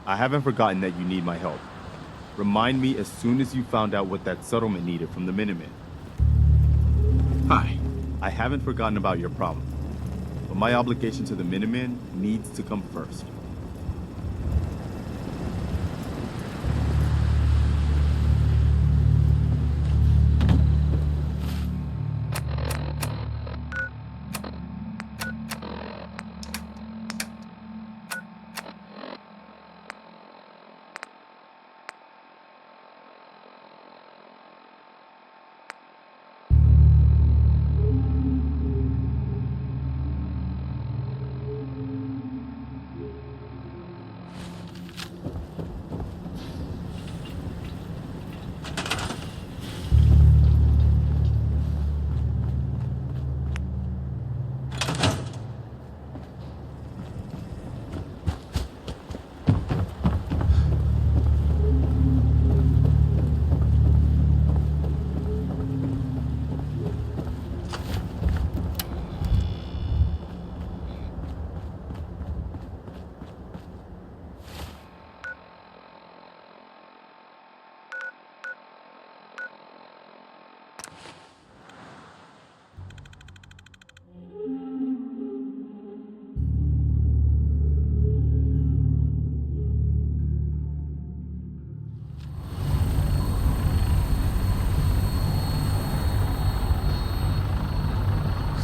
I haven't forgotten that you need my help. Remind me as soon as you found out what that settlement needed from the Minutemen. Hi. I haven't forgotten about your problem, but my obligation to the Minutemen needs to come first.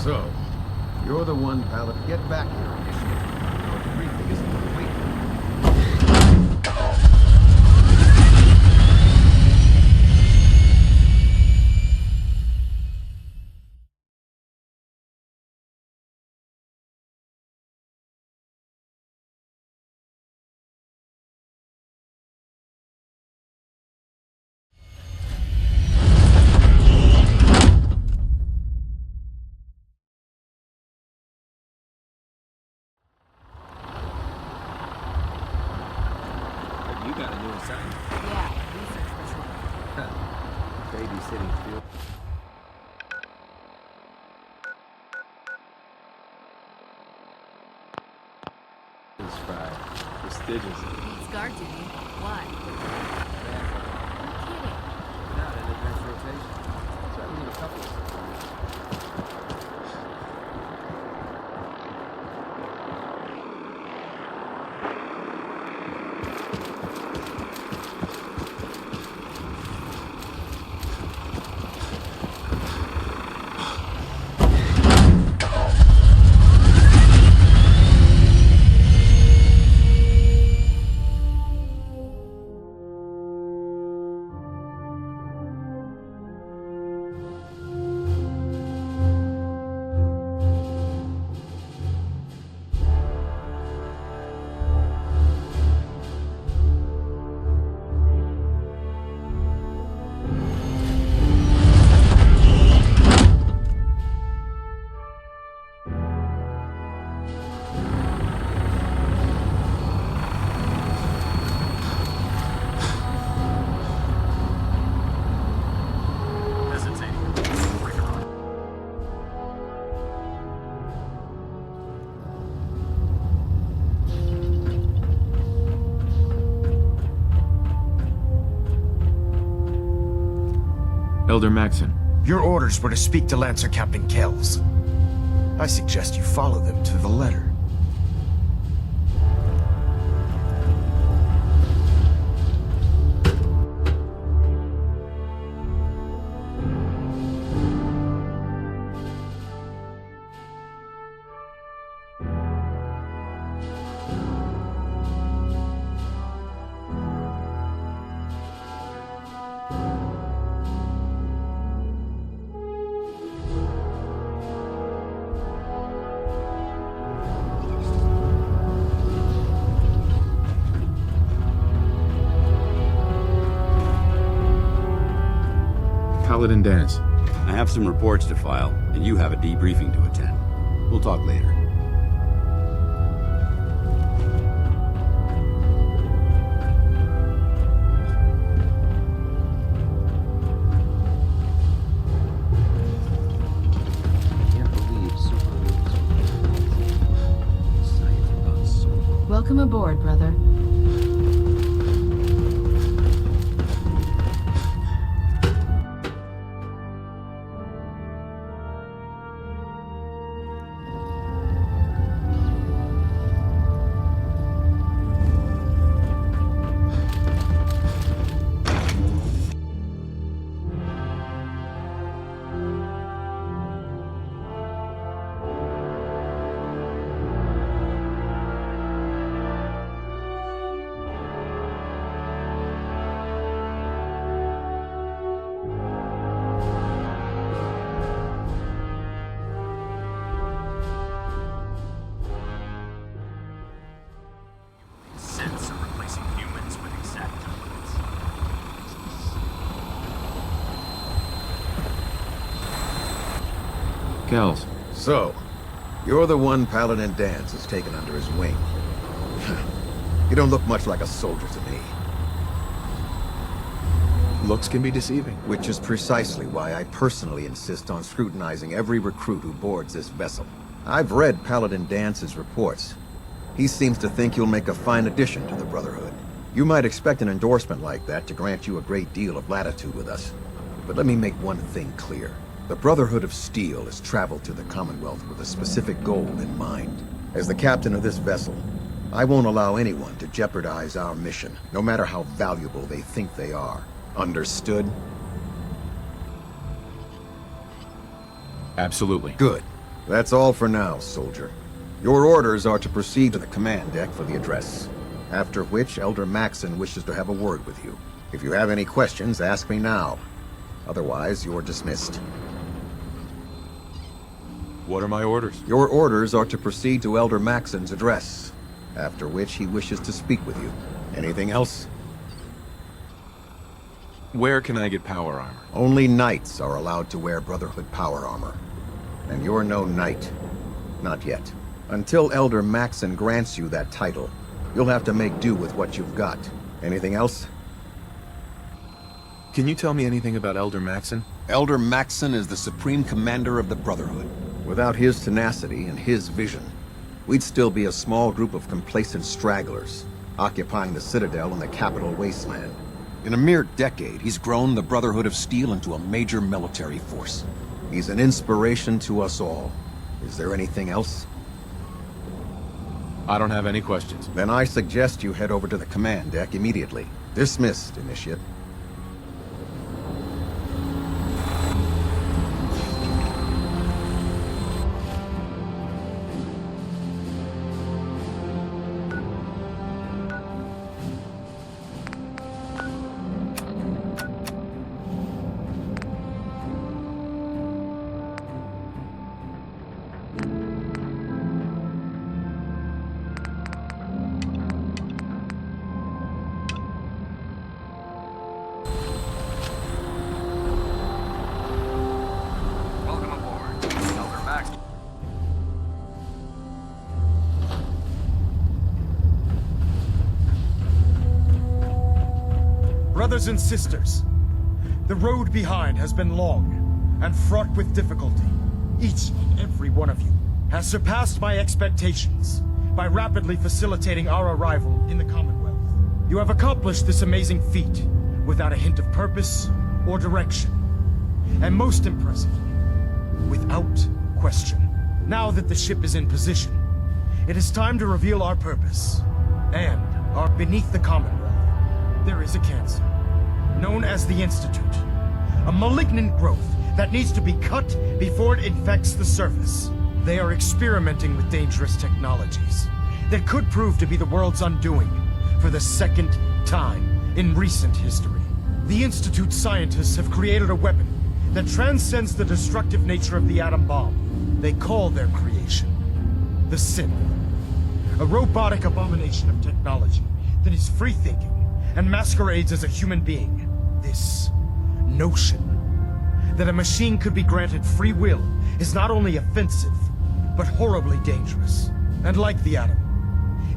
So, you're the one, Paladin. Get back here initially. Your briefing isn't complete. You got a new assignment. Yeah, research patrol. Babysitting field. It's fried. Prestigious. It's guard duty. Why? Bad. I'm kidding. Not an advanced rotation. So I need a couple of Elder Maxon. Your orders were to speak to Lancer Captain Kells. I suggest you follow them to the letter. Paladin Danse. I have some reports to file, and you have a debriefing to attend. We'll talk later. Can't believe Super League's Welcome aboard, brother. Kells. So, you're the one Paladin Danse has taken under his wing. You don't look much like a soldier to me. Looks can be deceiving. Which is precisely why I personally insist on scrutinizing every recruit who boards this vessel. I've read Paladin Dance's reports. He seems to think you'll make a fine addition to the Brotherhood. You might expect an endorsement like that to grant you a great deal of latitude with us. But let me make one thing clear. The Brotherhood of Steel has traveled to the Commonwealth with a specific goal in mind. As the captain of this vessel, I won't allow anyone to jeopardize our mission, no matter how valuable they think they are. Understood? Absolutely. Good. That's all for now, soldier. Your orders are to proceed to the command deck for the address. After which, Elder Maxson wishes to have a word with you. If you have any questions, ask me now. Otherwise, you're dismissed. What are my orders? Your orders are to proceed to Elder Maxson's address. After which, he wishes to speak with you. Anything else? Where can I get power armor? Only knights are allowed to wear Brotherhood power armor. And you're no knight. Not yet. Until Elder Maxson grants you that title, you'll have to make do with what you've got. Anything else? Can you tell me anything about Elder Maxson? Elder Maxson is the supreme commander of the Brotherhood. Without his tenacity and his vision, we'd still be a small group of complacent stragglers, occupying the Citadel and the capital wasteland. In a mere decade, he's grown the Brotherhood of Steel into a major military force. He's an inspiration to us all. Is there anything else? I don't have any questions. Then I suggest you head over to the command deck immediately. Dismissed, Initiate. Welcome aboard, Elder Max. Brothers and sisters, the road behind has been long and fraught with difficulty. Each and every one of you has surpassed my expectations by rapidly facilitating our arrival in the Commonwealth. You have accomplished this amazing feat without a hint of purpose or direction. And most impressively, without question. Now that the ship is in position, it is time to reveal our purpose. And beneath the Commonwealth, there is a cancer, known as the Institute. A malignant growth that needs to be cut before it infects the surface. They are experimenting with dangerous technologies that could prove to be the world's undoing for the second time in recent history. The Institute's scientists have created a weapon that transcends the destructive nature of the atom bomb. They call their creation the Synth, a robotic abomination of technology that is free-thinking and masquerades as a human being. This notion that a machine could be granted free will is not only offensive, but horribly dangerous. And like the atom,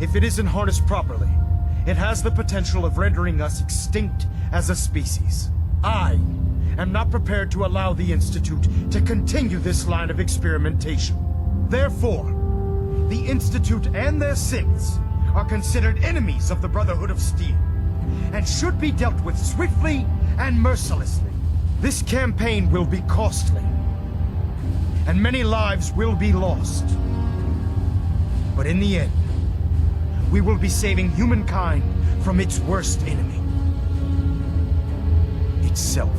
if it isn't harnessed properly, it has the potential of rendering us extinct as a species. I am not prepared to allow the Institute to continue this line of experimentation. Therefore, the Institute and their synths are considered enemies of the Brotherhood of Steel, and should be dealt with swiftly and mercilessly. This campaign will be costly, and many lives will be lost. But in the end, we will be saving humankind from its worst enemy. Itself.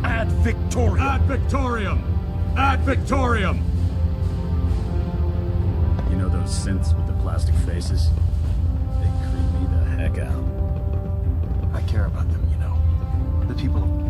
Ad Victoriam! Ad Victoriam! Ad Victoriam! You know those synths with the plastic faces? They creep me the heck out. I care about them, you know. The people of...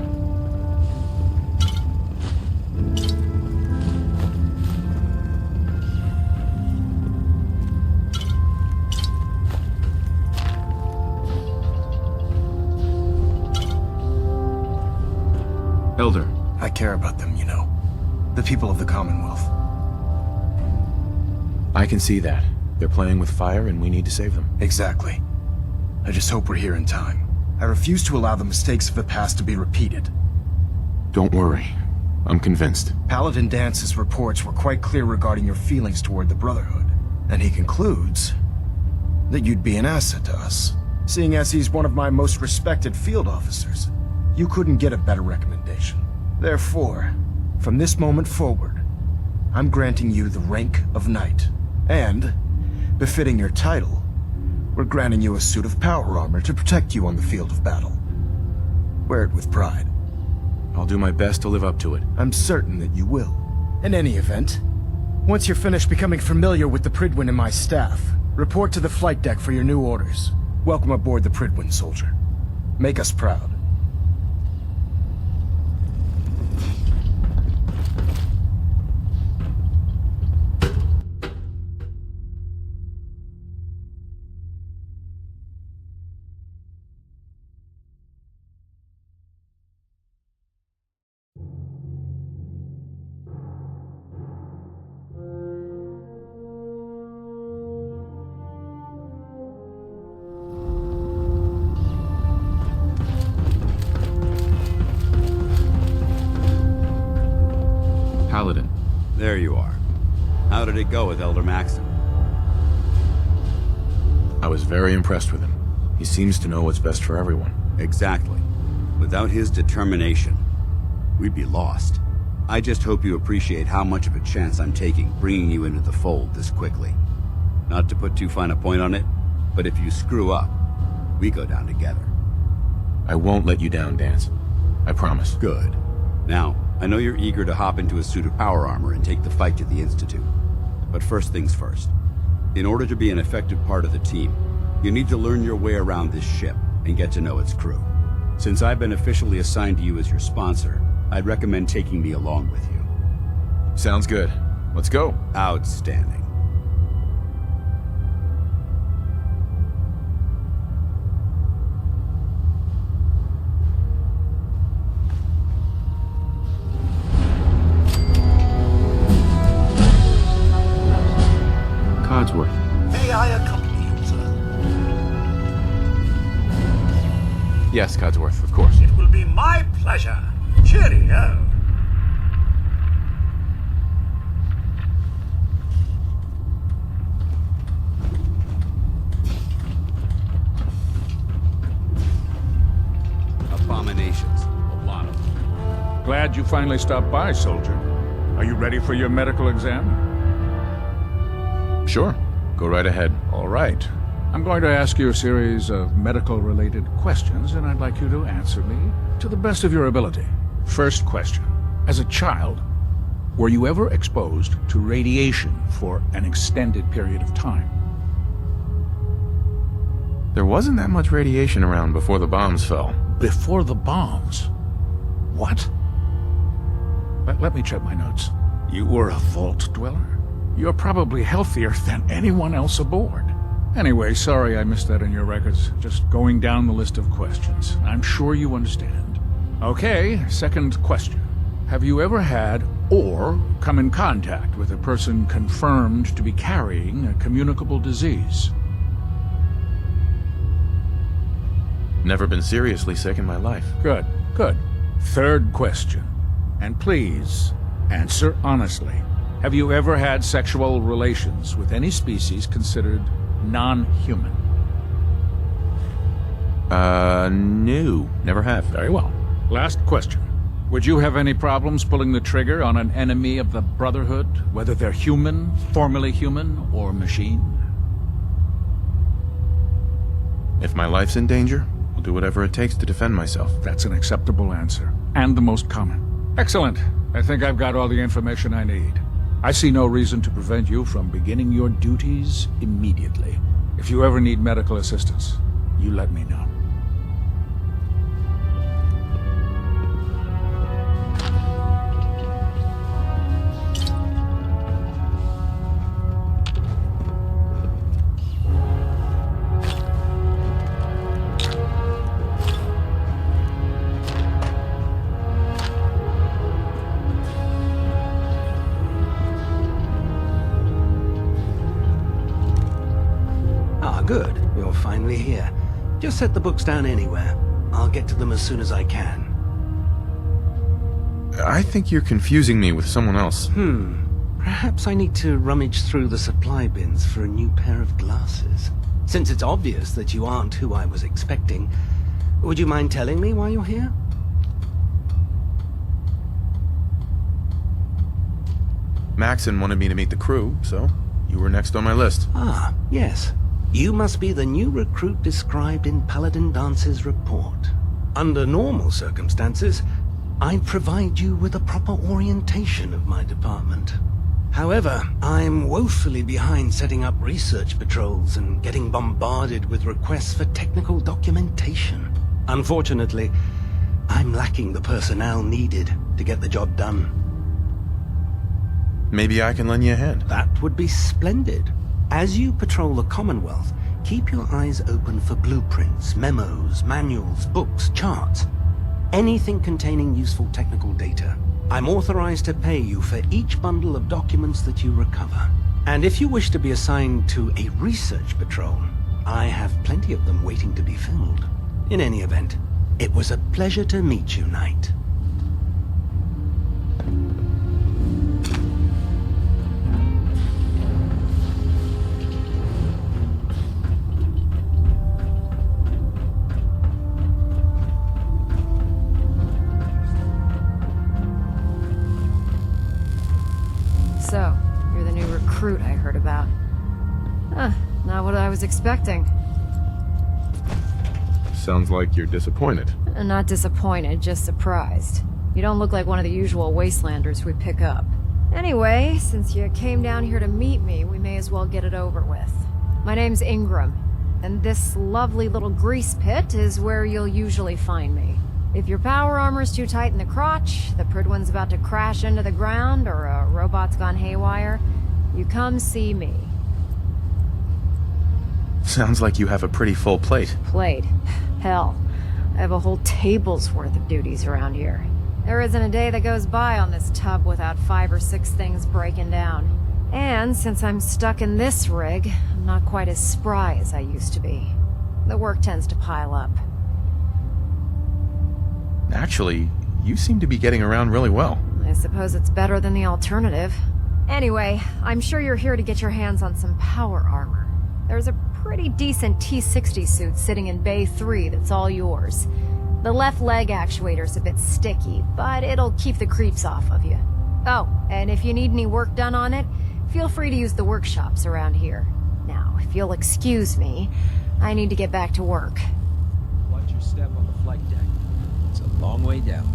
Elder. I care about them, you know. The people of the Commonwealth. I can see that. They're playing with fire and we need to save them. Exactly. I just hope we're here in time. I refuse to allow the mistakes of the past to be repeated. Don't worry. I'm convinced. Paladin Dance's reports were quite clear regarding your feelings toward the Brotherhood. And he concludes that you'd be an asset to us. Seeing as he's one of my most respected field officers, you couldn't get a better recommendation. Therefore, from this moment forward, I'm granting you the rank of Knight. And, befitting your title, we're granting you a suit of power armor to protect you on the field of battle. Wear it with pride. I'll do my best to live up to it. I'm certain that you will. In any event, once you're finished becoming familiar with the Prydwen and my staff, report to the flight deck for your new orders. Welcome aboard the Prydwen, soldier. Make us proud. Paladin. There you are. How did it go with Elder Maxim? I was very impressed with him. He seems to know what's best for everyone. Exactly. Without his determination, we'd be lost. I just hope you appreciate how much of a chance I'm taking bringing you into the fold this quickly. Not to put too fine a point on it, but if you screw up, we go down together. I won't let you down, Dance. I promise. Good. Now, I know you're eager to hop into a suit of power armor and take the fight to the Institute. But first things first. In order to be an effective part of the team, you need to learn your way around this ship and get to know its crew. Since I've been officially assigned to you as your sponsor, I'd recommend taking me along with you. Sounds good. Let's go. Outstanding. Codsworth. May I accompany you, sir? Yes, Codsworth, of course. It will be my pleasure. Cheerio. Abominations. A lot of them. Glad you finally stopped by, soldier. Are you ready for your medical exam? Sure. Go right ahead. All right. I'm going to ask you a series of medical-related questions, and I'd like you to answer me to the best of your ability. First question. As a child, were you ever exposed to radiation for an extended period of time? There wasn't that much radiation around before the bombs fell. Before the bombs? What? Let me check my notes. You were a vault dweller? You're probably healthier than anyone else aboard. Anyway, sorry I missed that in your records. Just going down the list of questions. I'm sure you understand. Okay, second question. Have you ever had or come in contact with a person confirmed to be carrying a communicable disease? Never been seriously sick in my life. Good, good. Third question. And please, answer honestly. Have you ever had sexual relations with any species considered non-human? No. Never have. Very well. Last question. Would you have any problems pulling the trigger on an enemy of the Brotherhood, whether they're human, formerly human, or machine? If my life's in danger, I'll do whatever it takes to defend myself. That's an acceptable answer, and the most common. Excellent. I think I've got all the information I need. I see no reason to prevent you from beginning your duties immediately. If you ever need medical assistance, you let me know. only here. Just set the books down anywhere. I'll get to them as soon as I can. I think you're confusing me with someone else. Perhaps I need to rummage through the supply bins for a new pair of glasses. Since it's obvious that you aren't who I was expecting, would you mind telling me why you're here? Maxon wanted me to meet the crew, so you were next on my list. Ah, yes. You must be the new recruit described in Paladin Dance's report. Under normal circumstances, I'd provide you with a proper orientation of my department. However, I'm woefully behind setting up research patrols and getting bombarded with requests for technical documentation. Unfortunately, I'm lacking the personnel needed to get the job done. Maybe I can lend you a hand. That would be splendid. As you patrol the Commonwealth, keep your eyes open for blueprints, memos, manuals, books, charts. Anything containing useful technical data. I'm authorized to pay you for each bundle of documents that you recover. And if you wish to be assigned to a research patrol, I have plenty of them waiting to be filled. In any event, it was a pleasure to meet you, Knight. So, you're the new recruit I heard about. Not what I was expecting. Sounds like you're disappointed. Not disappointed, just surprised. You don't look like one of the usual wastelanders we pick up. Anyway, since you came down here to meet me, we may as well get it over with. My name's Ingram, and this lovely little grease pit is where you'll usually find me. If your power armor's too tight in the crotch, the Pridwin's about to crash into the ground, or a robot's gone haywire, you come see me. Sounds like you have a pretty full plate. Plate? Hell, I have a whole table's worth of duties around here. There isn't a day that goes by on this tub without 5 or 6 things breaking down. And since I'm stuck in this rig, I'm not quite as spry as I used to be. The work tends to pile up. Actually, you seem to be getting around really well. I suppose it's better than the alternative. Anyway, I'm sure you're here to get your hands on some power armor. There's a pretty decent T-60 suit sitting in Bay 3 that's all yours. The left leg actuator's a bit sticky, but it'll keep the creeps off of you. Oh, and if you need any work done on it, feel free to use the workshops around here. Now, if you'll excuse me, I need to get back to work. Watch your step on the flight deck. It's a long way down.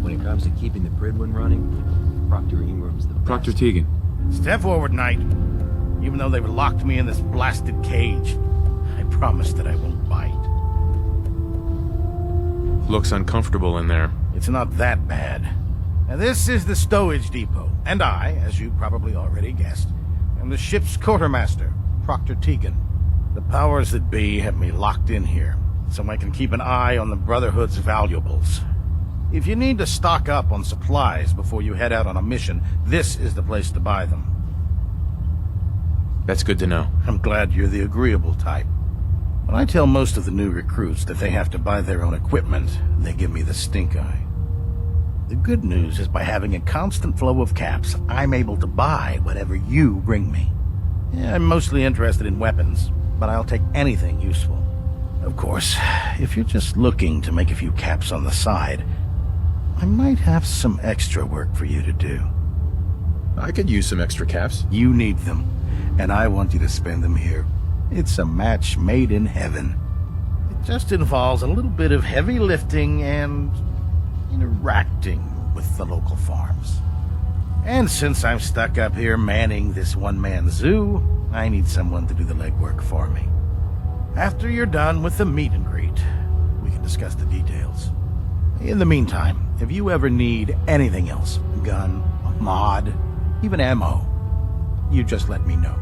When it comes to keeping the Pridwin running, Proctor Ingram's the best. Proctor Tegan. Step forward, Knight. Even though they've locked me in this blasted cage, I promise that I won't bite. Looks uncomfortable in there. It's not that bad. Now, this is the stowage depot, and I, as you probably already guessed, am the ship's quartermaster, Proctor Tegan. The powers that be have me locked in here, so I can keep an eye on the Brotherhood's valuables. If you need to stock up on supplies before you head out on a mission, this is the place to buy them. That's good to know. I'm glad you're the agreeable type. When I tell most of the new recruits that they have to buy their own equipment, they give me the stink eye. The good news is by having a constant flow of caps, I'm able to buy whatever you bring me. Yeah, I'm mostly interested in weapons, but I'll take anything useful. Of course, if you're just looking to make a few caps on the side, I might have some extra work for you to do. I could use some extra caps. You need them, and I want you to spend them here. It's a match made in heaven. It just involves a little bit of heavy lifting and interacting with the local farms. And since I'm stuck up here manning this one-man zoo, I need someone to do the legwork for me. After you're done with the meet and greet, we can discuss the details. In the meantime, if you ever need anything else, a gun, a mod, even ammo. You just let me know.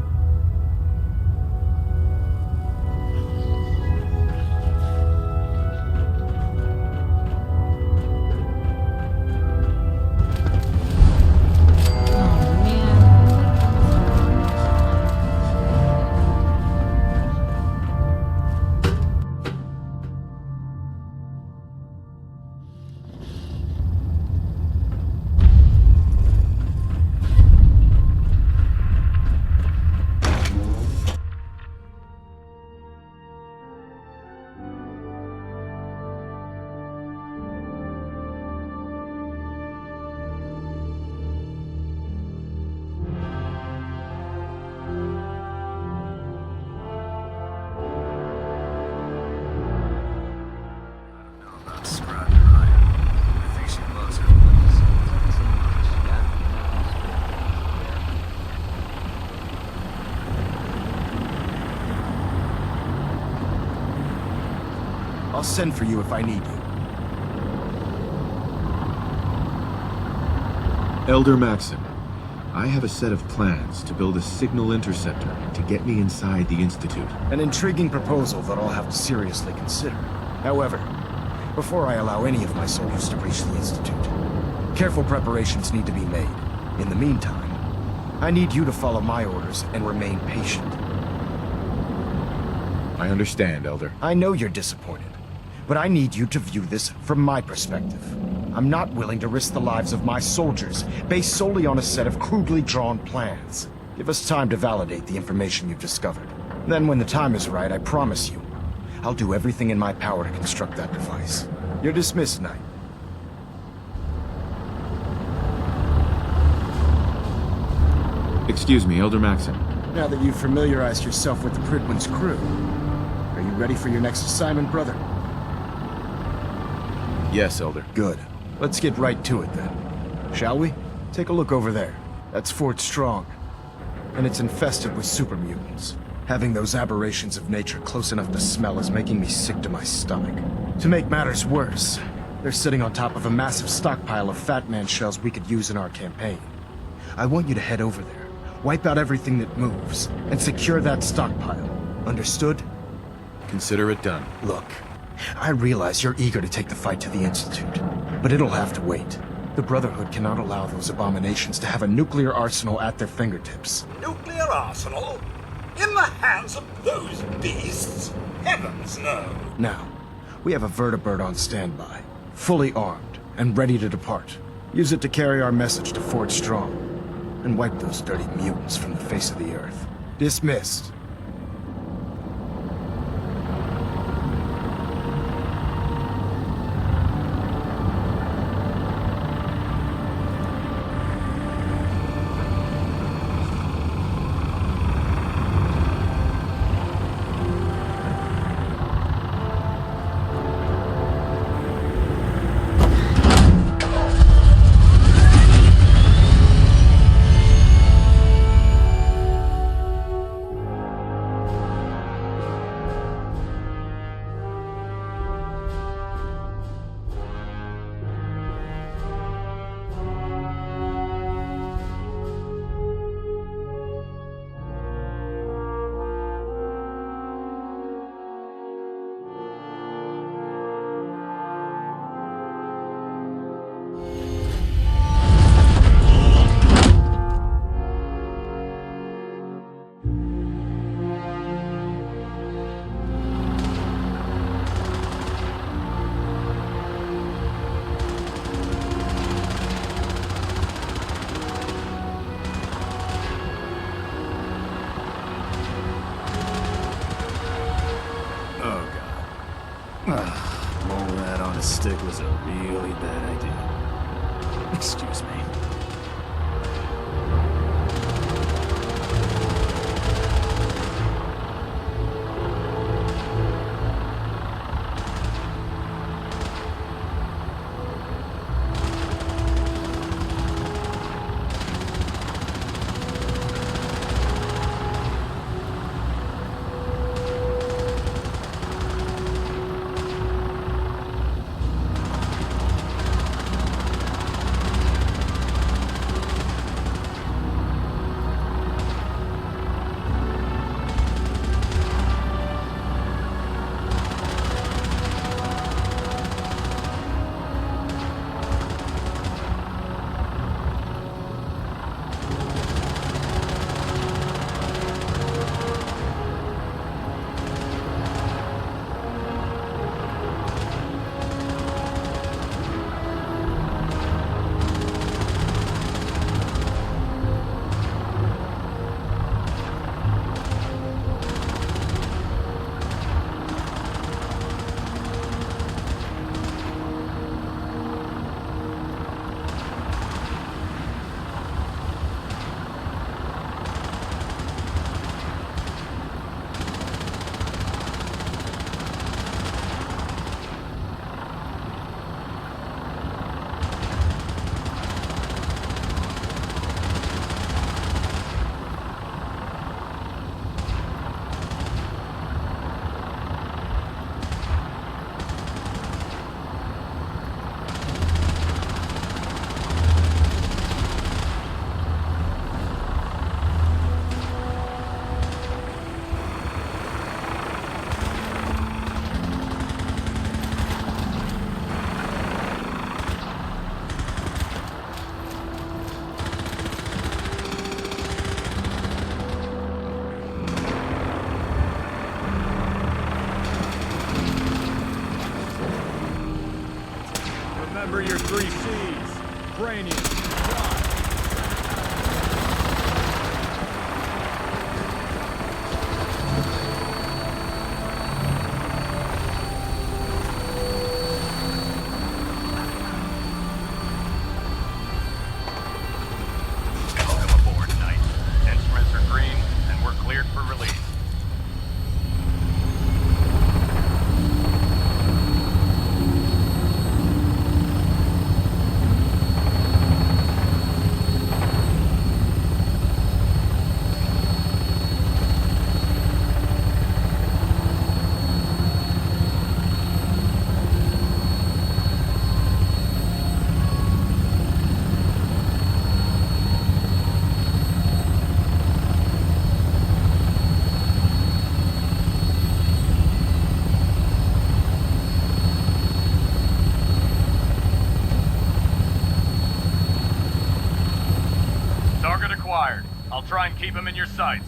I'll send for you if I need you. Elder Maxon, I have a set of plans to build a signal interceptor to get me inside the Institute. An intriguing proposal that I'll have to seriously consider. However, before I allow any of my soldiers to breach the Institute, careful preparations need to be made. In the meantime, I need you to follow my orders and remain patient. I understand, Elder. I know you're disappointed, but I need you to view this from my perspective. I'm not willing to risk the lives of my soldiers based solely on a set of crudely drawn plans. Give us time to validate the information you've discovered. Then when the time is right, I promise you, I'll do everything in my power to construct that device. You're dismissed, Knight. Excuse me, Elder Maxon. Now that you've familiarized yourself with the Prydwen's crew, are you ready for your next assignment, brother? Yes, Elder. Good. Let's get right to it then. Shall we? Take a look over there. That's Fort Strong. And it's infested with super mutants. Having those aberrations of nature close enough to smell is making me sick to my stomach. To make matters worse, they're sitting on top of a massive stockpile of Fat Man shells we could use in our campaign. I want you to head over there, wipe out everything that moves, and secure that stockpile. Understood? Consider it done. Look, I realize you're eager to take the fight to the Institute, but it'll have to wait. The Brotherhood cannot allow those abominations to have a nuclear arsenal at their fingertips. Nuclear arsenal? In the hands of those beasts? Heavens, no. Now, we have a vertibird on standby, fully armed and ready to depart. Use it to carry our message to Fort Strong, and wipe those dirty mutants from the face of the earth. Dismissed. Rolling that on a stick was a really bad idea. Excuse me. Remember your 3 C's. Brainium. Welcome aboard, Knight. Instruments are green, and we're cleared for release. Target acquired. I'll try and keep him in your sights.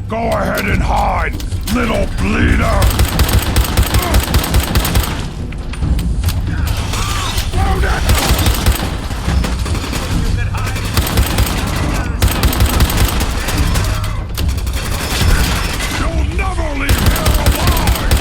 Go ahead and hide, little bleeder! You'll never leave here alive!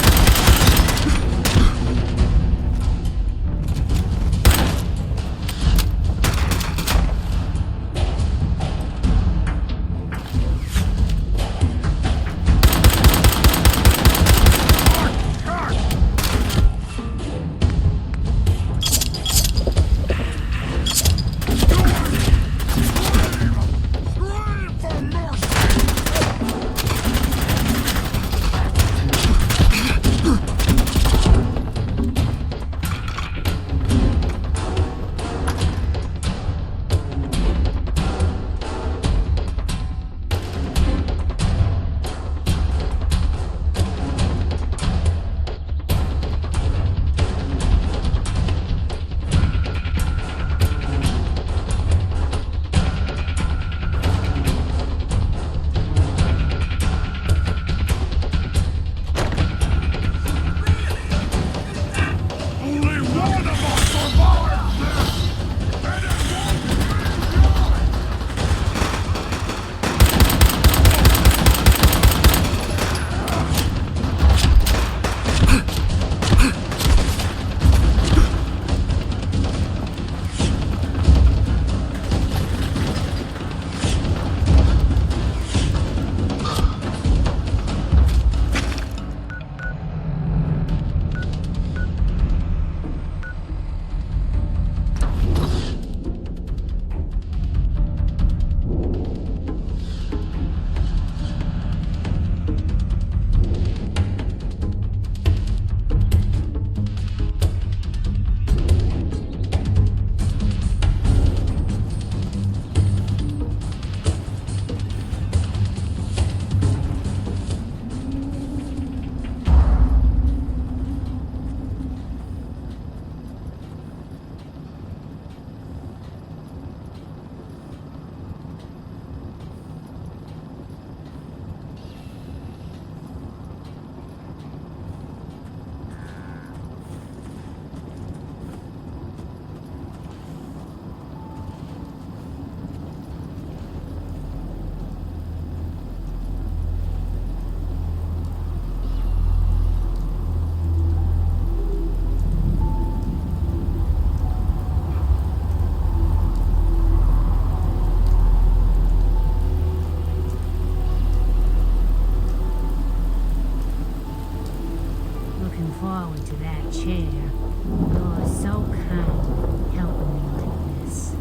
Forward to that chair. You're so kind, helping me like this.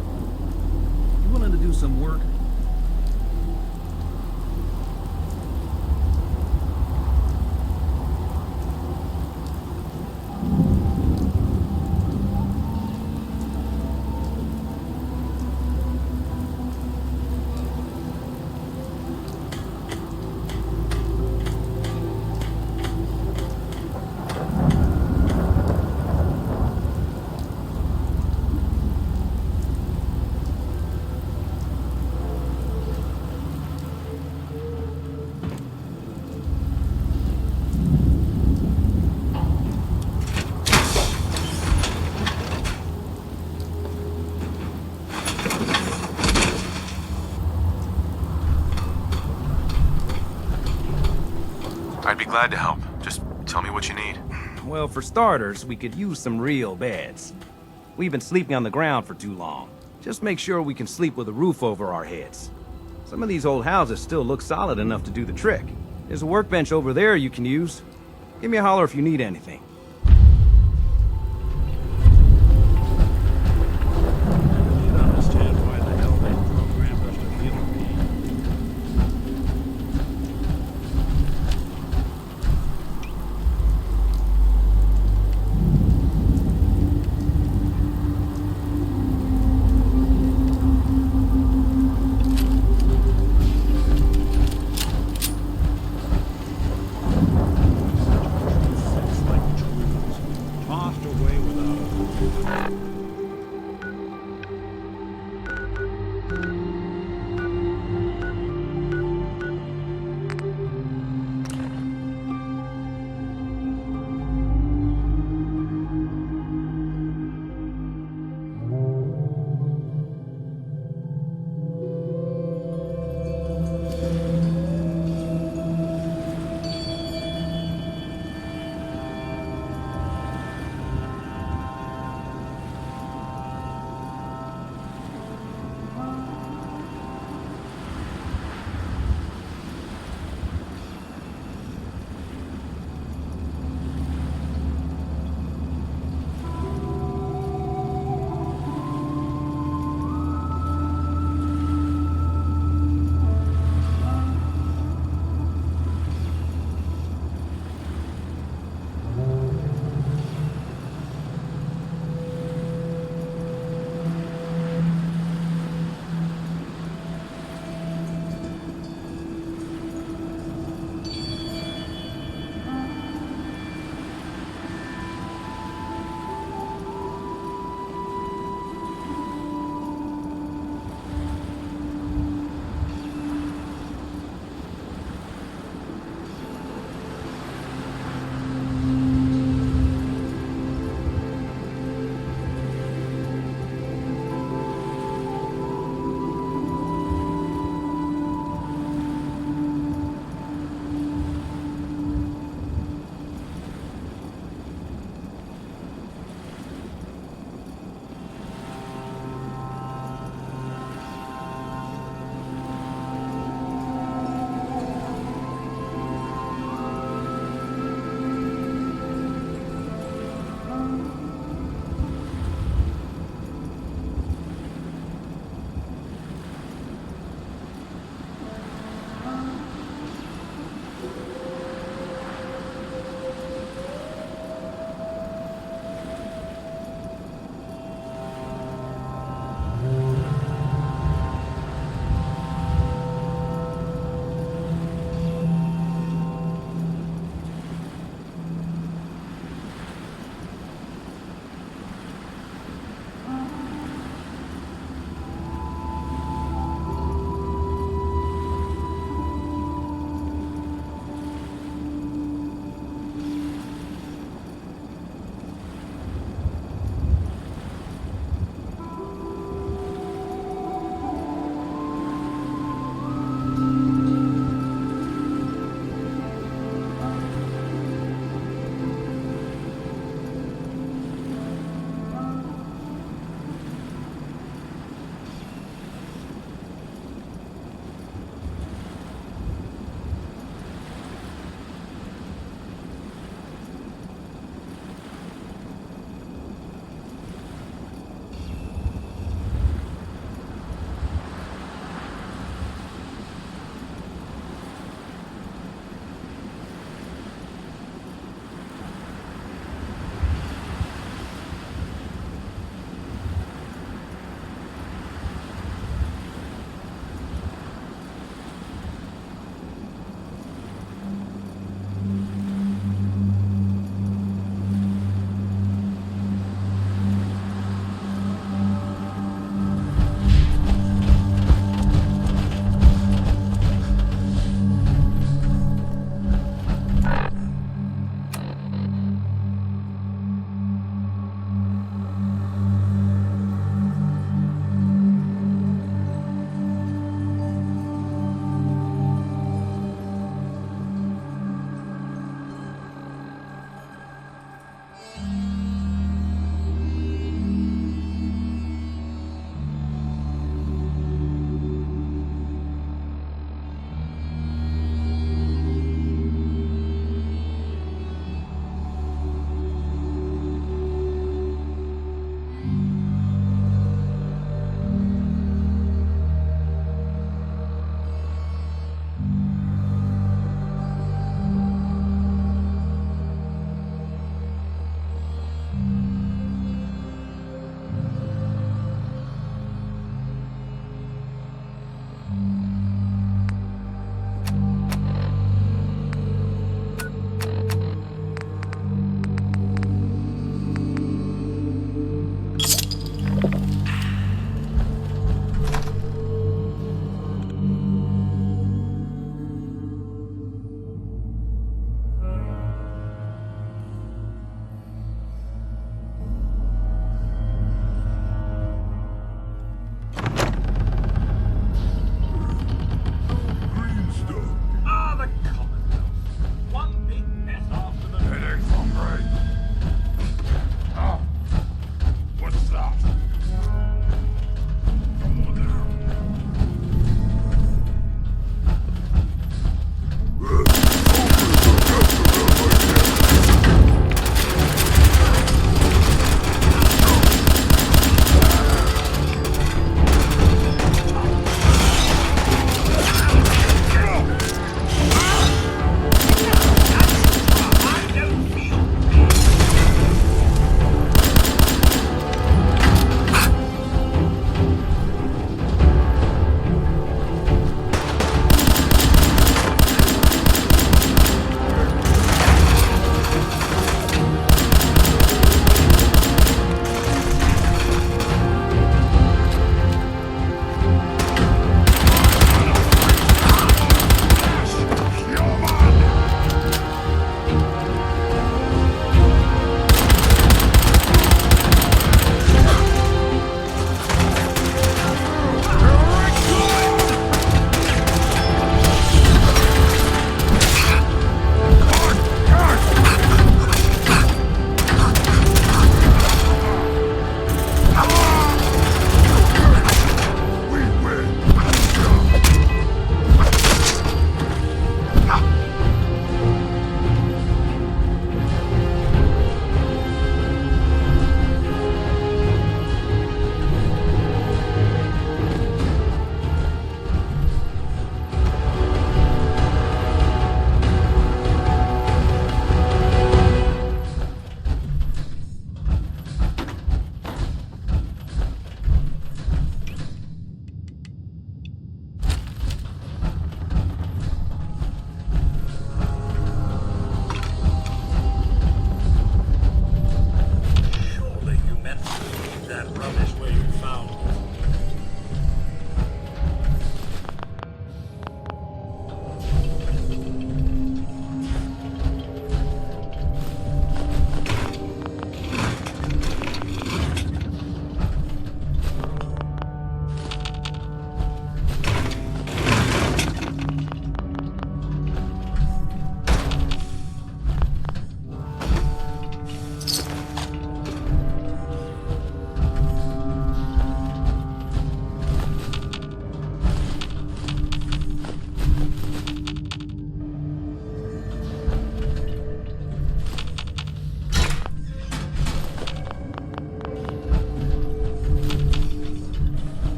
You willing to do some work? I'd be glad to help. Just tell me what you need. Well, for starters, we could use some real beds. We've been sleeping on the ground for too long. Just make sure we can sleep with a roof over our heads. Some of these old houses still look solid enough to do the trick. There's a workbench over there you can use. Give me a holler if you need anything. Like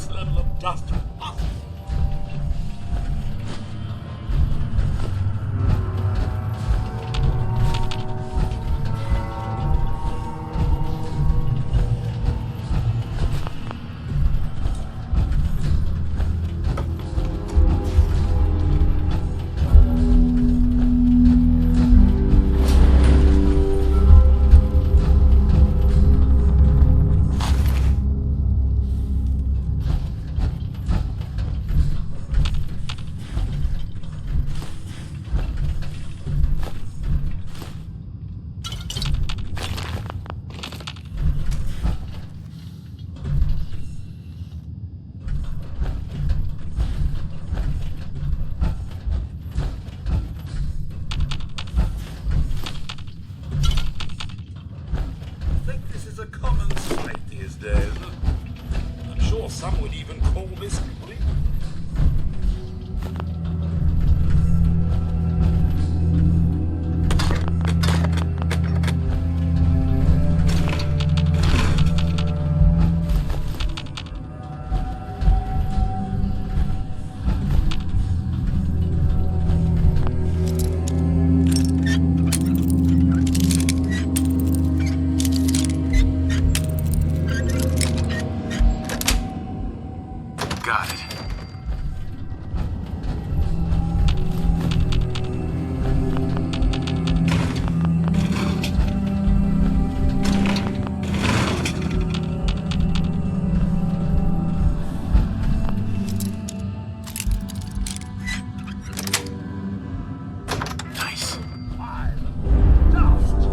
this level of dust possible. I think this is a common sight these days. I'm sure some would even call this complete. Got it. Nice. Dust!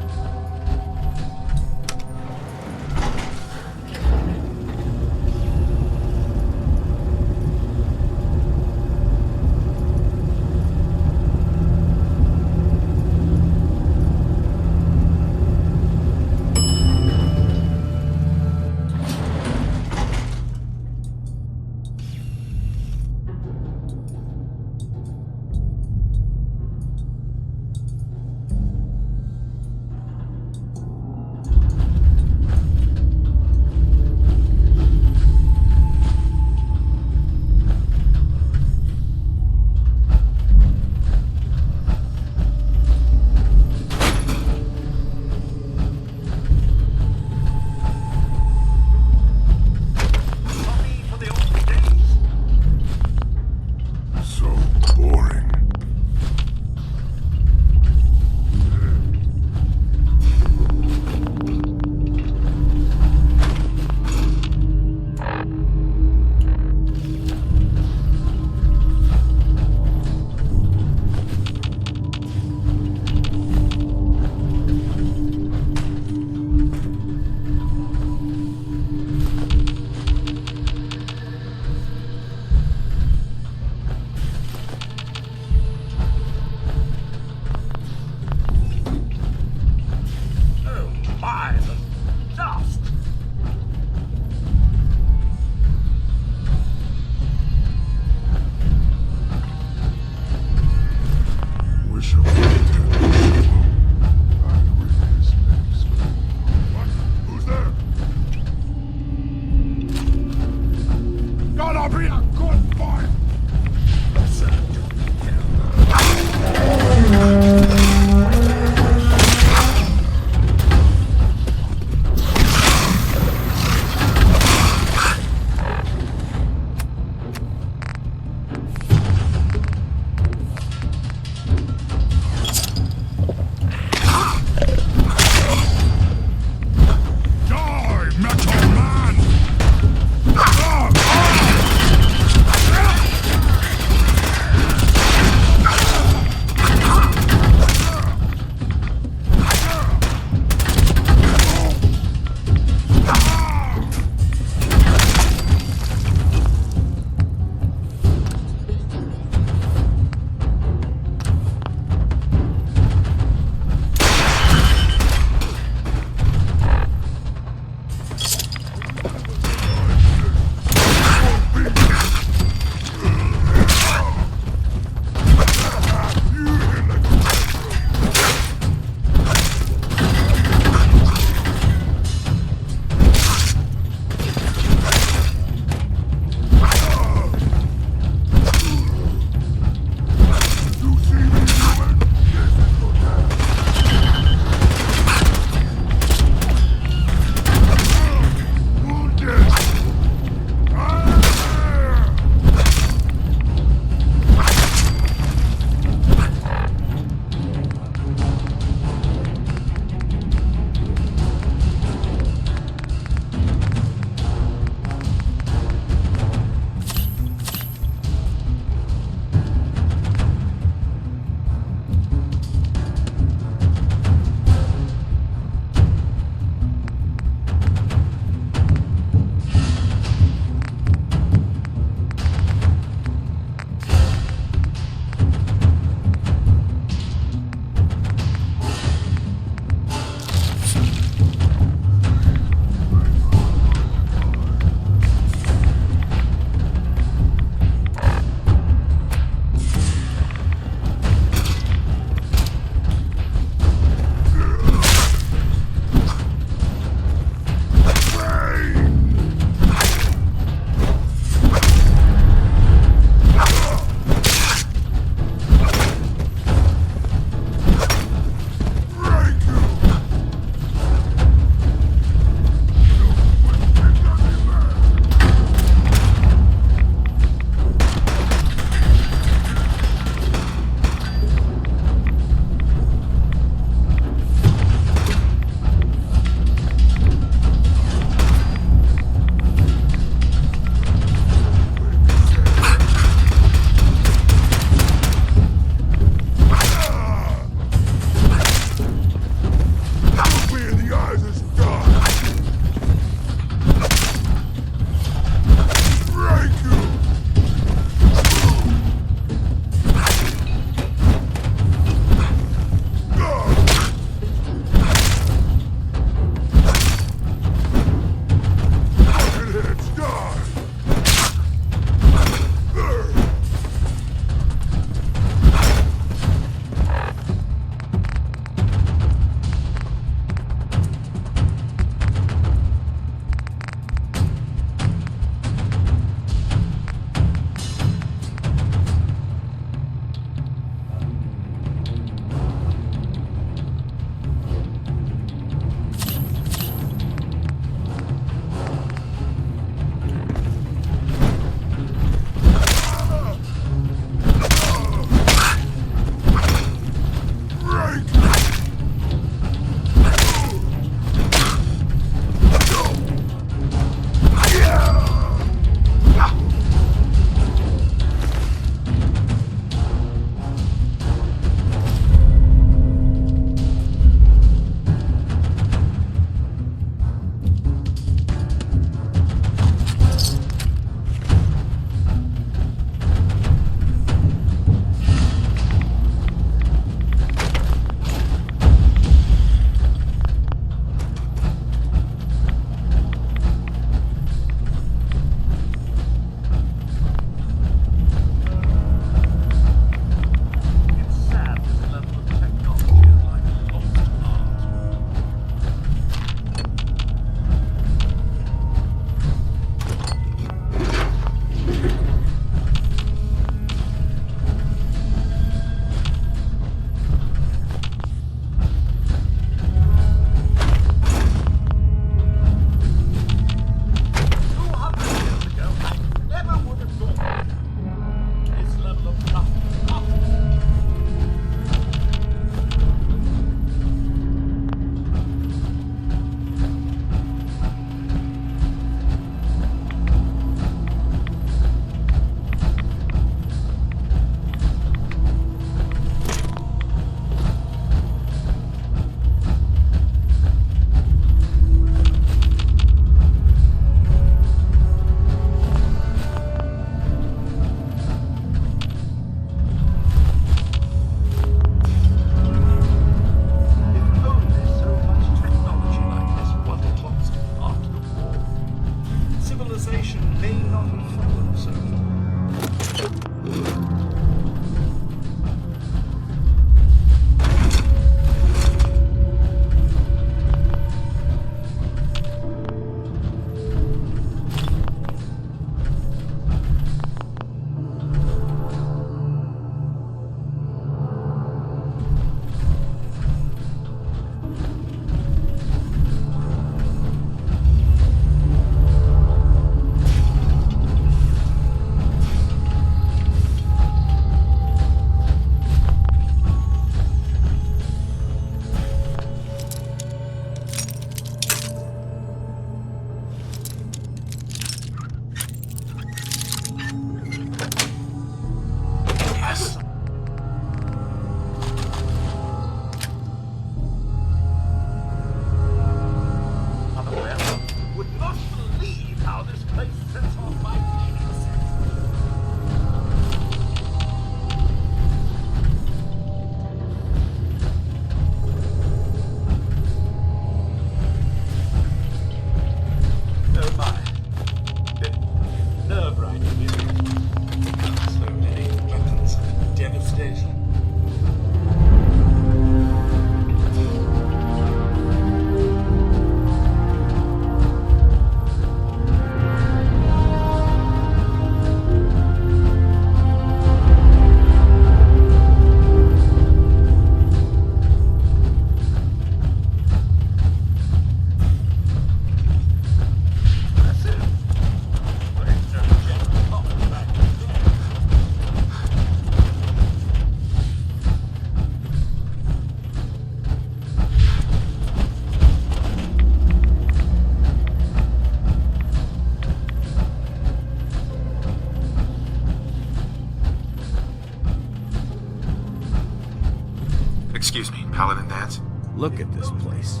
Excuse me, Paladin Dance? Look at this place.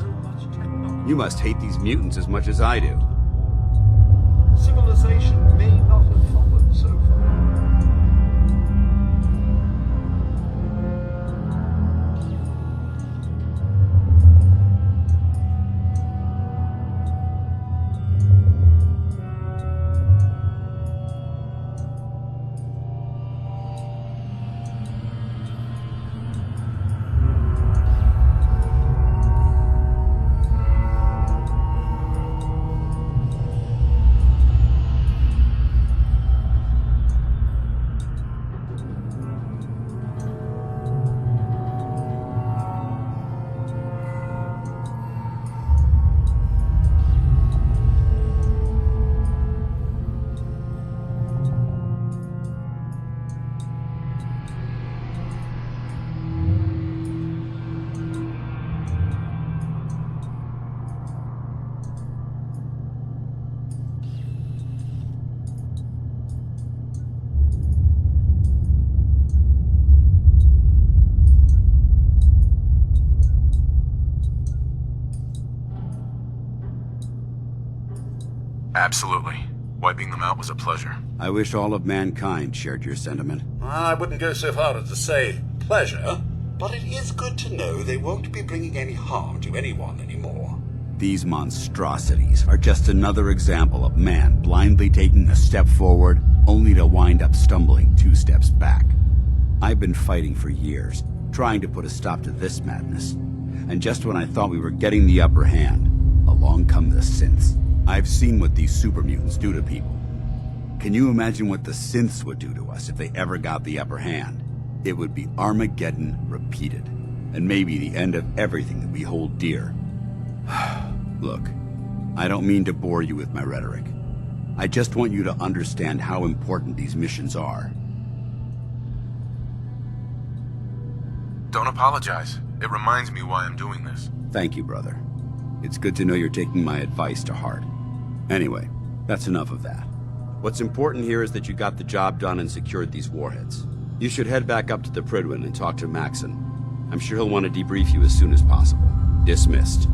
You must hate these mutants as much as I do. Civilization may not have followed so far. Absolutely. Wiping them out was a pleasure. I wish all of mankind shared your sentiment. I wouldn't go so far as to say pleasure, but it is good to know they won't be bringing any harm to anyone anymore. These monstrosities are just another example of man blindly taking a step forward, only to wind up stumbling 2 steps back. I've been fighting for years, trying to put a stop to this madness. And just when I thought we were getting the upper hand, along come the synths. I've seen what these super mutants do to people. Can you imagine what the synths would do to us if they ever got the upper hand? It would be Armageddon repeated, and maybe the end of everything that we hold dear. Look, I don't mean to bore you with my rhetoric. I just want you to understand how important these missions are. Don't apologize. It reminds me why I'm doing this. Thank you, brother. It's good to know you're taking my advice to heart. Anyway, that's enough of that. What's important here is that you got the job done and secured these warheads. You should head back up to the Prydwen and talk to Maxon. I'm sure he'll want to debrief you as soon as possible. Dismissed.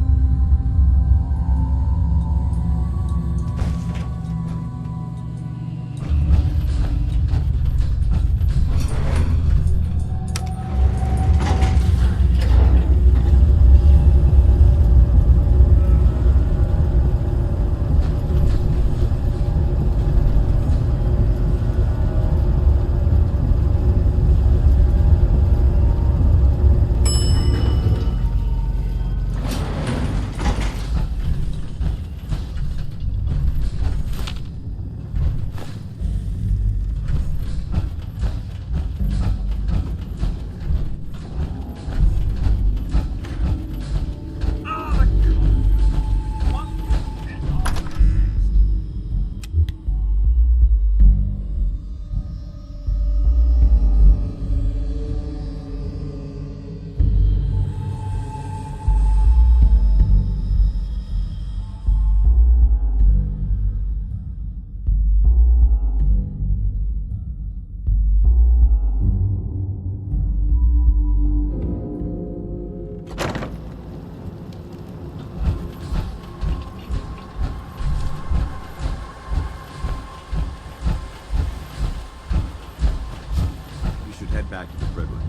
Back to the Prydwen.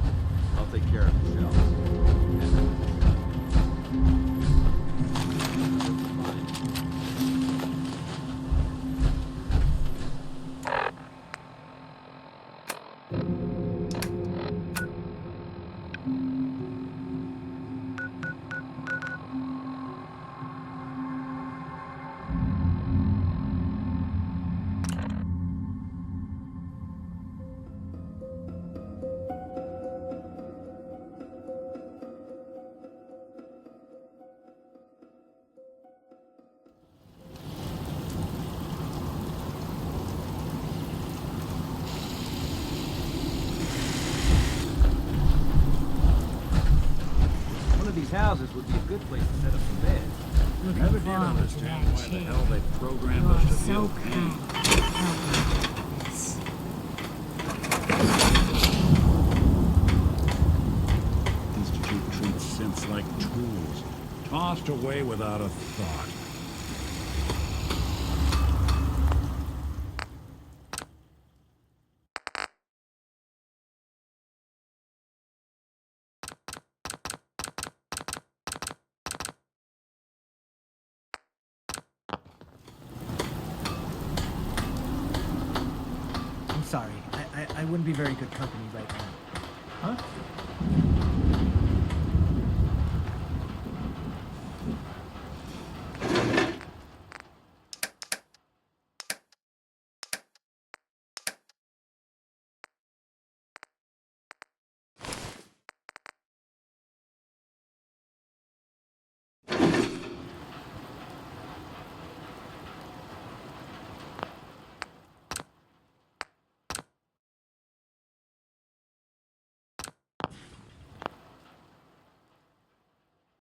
I'll take care of the shells. These houses would be a good place to set up some beds. Looking forward to that chair. You are so kind. Help me with this. Institute tossed away without a thought. I'm sorry. I wouldn't be very good company right now. Huh?